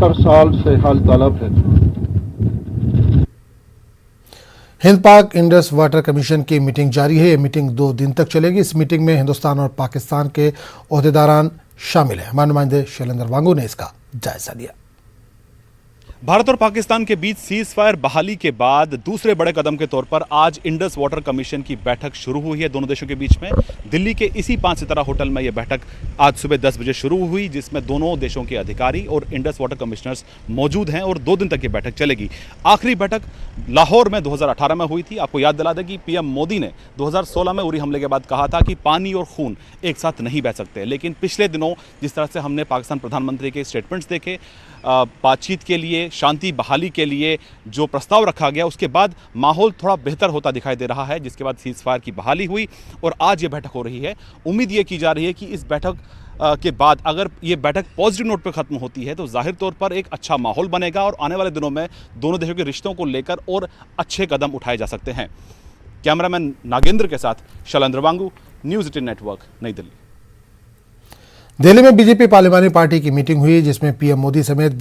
70 साल से हल तलब है। हिंद पाक इंडस वाटर कमीशन की मीटिंग जारी है। ये मीटिंग 2 दिन तक चलेगी। इस मीटिंग में हिंदुस्तान और पाकिस्तान के ओहदेदारान शामिल हैं। हमारे नुमाइंदे शैलेंद्र वांगू ने इसका जायजा लिया। भारत और पाकिस्तान के बीच सीज फायर बहाली के बाद दूसरे बड़े कदम के तौर पर आज इंडस वाटर कमीशन की बैठक शुरू हुई है दोनों देशों के बीच में। दिल्ली के इसी 5 सितारा होटल में यह बैठक आज सुबह 10 बजे शुरू हुई, जिसमें दोनों देशों के अधिकारी और इंडस वाटर कमिश्नर्स मौजूद हैं और 2 दिन तक ये बैठक चलेगी। आखिरी बैठक लाहौर में 2018 में हुई थी। आपको याद दिला दें कि पीएम मोदी ने 2016 में उरी हमले के बाद कहा था कि पानी और खून एक साथ नहीं बह सकते, लेकिन पिछले दिनों जिस तरह से हमने पाकिस्तान प्रधानमंत्री के स्टेटमेंट्स देखे, बातचीत के लिए, शांति बहाली के लिए जो प्रस्ताव रखा गया, उसके बाद माहौल थोड़ा बेहतर होता दिखाई दे रहा है, जिसके बाद सीज फायर की बहाली हुई और आज ये बैठक हो रही है। उम्मीद ये की जा रही है कि इस बैठक के बाद अगर ये बैठक पॉजिटिव नोट पर खत्म होती है तो जाहिर तौर पर एक अच्छा माहौल बनेगा और आने वाले दिनों में दोनों देशों के रिश्तों को लेकर और अच्छे कदम उठाए जा सकते हैं। कैमरामैन नागेंद्र के साथ शैलेंद्र वांगू, न्यूज़ 18 नेटवर्क, नई दिल्ली। दिल्ली में बीजेपी पार्लिमानी पार्टी की मीटिंग हुई, जिसमें पीएम मोदी समेत